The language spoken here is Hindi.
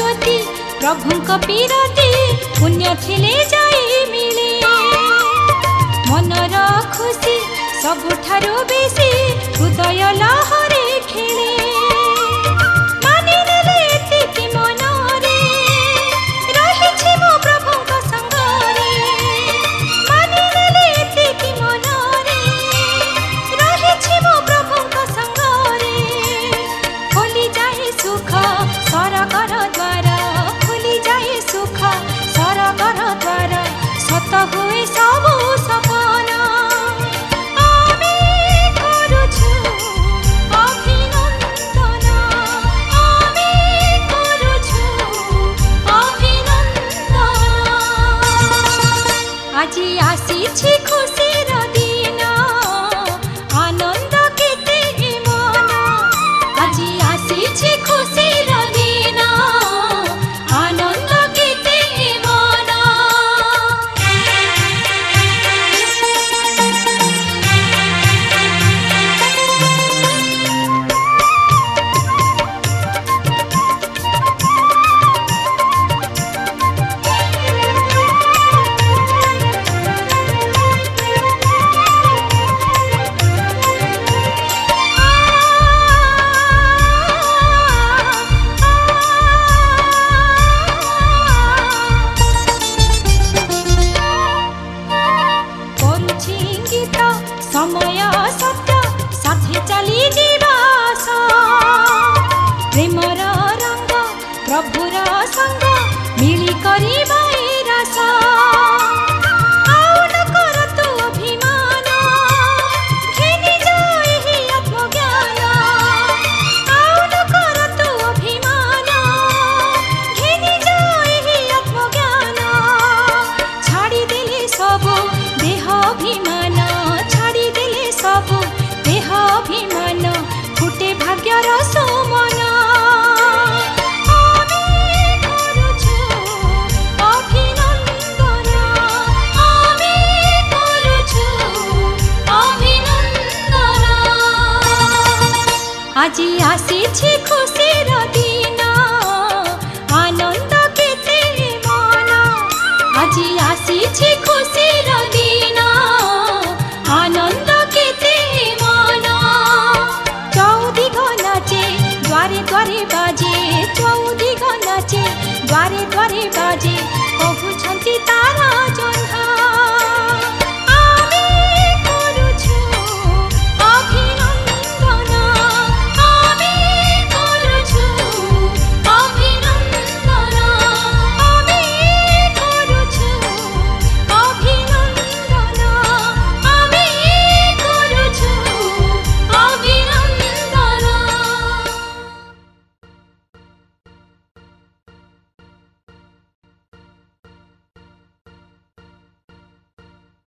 ज्योति प्रभु पीरती पुण्य थिले जाई मिले मनर खुशी सबुठारु बेसी हृदय लहरे खेले मानि नेले एतिकी मनरे रहिछि मो प्रभुक संगरे मानि नेले एतिकी मनरे रहिछि मो प्रभुक संगरे खोली जाए सुख सरगर द्वार खोली जाए सुख सरगर द्वार सत हुए सबु सपना আজি আসিছি খুশির দিন আনন্দ কেতে মন আজি আসিছি খুশির দিন আনন্দ কেতে মন समय सत्य साथे चली जीवास प्रेमर रंग प्रभुर संग मिली करी रस आउन कर तू अभिमान घिनी जाए ही आत्मज्ञान आउन कर तू अभिमान घिनी जाए ही आत्मज्ञान छाड़ी देले सब देह अभिमान सबु देह अभिमान फुटे भाग्यर सुमन আজি আসিছি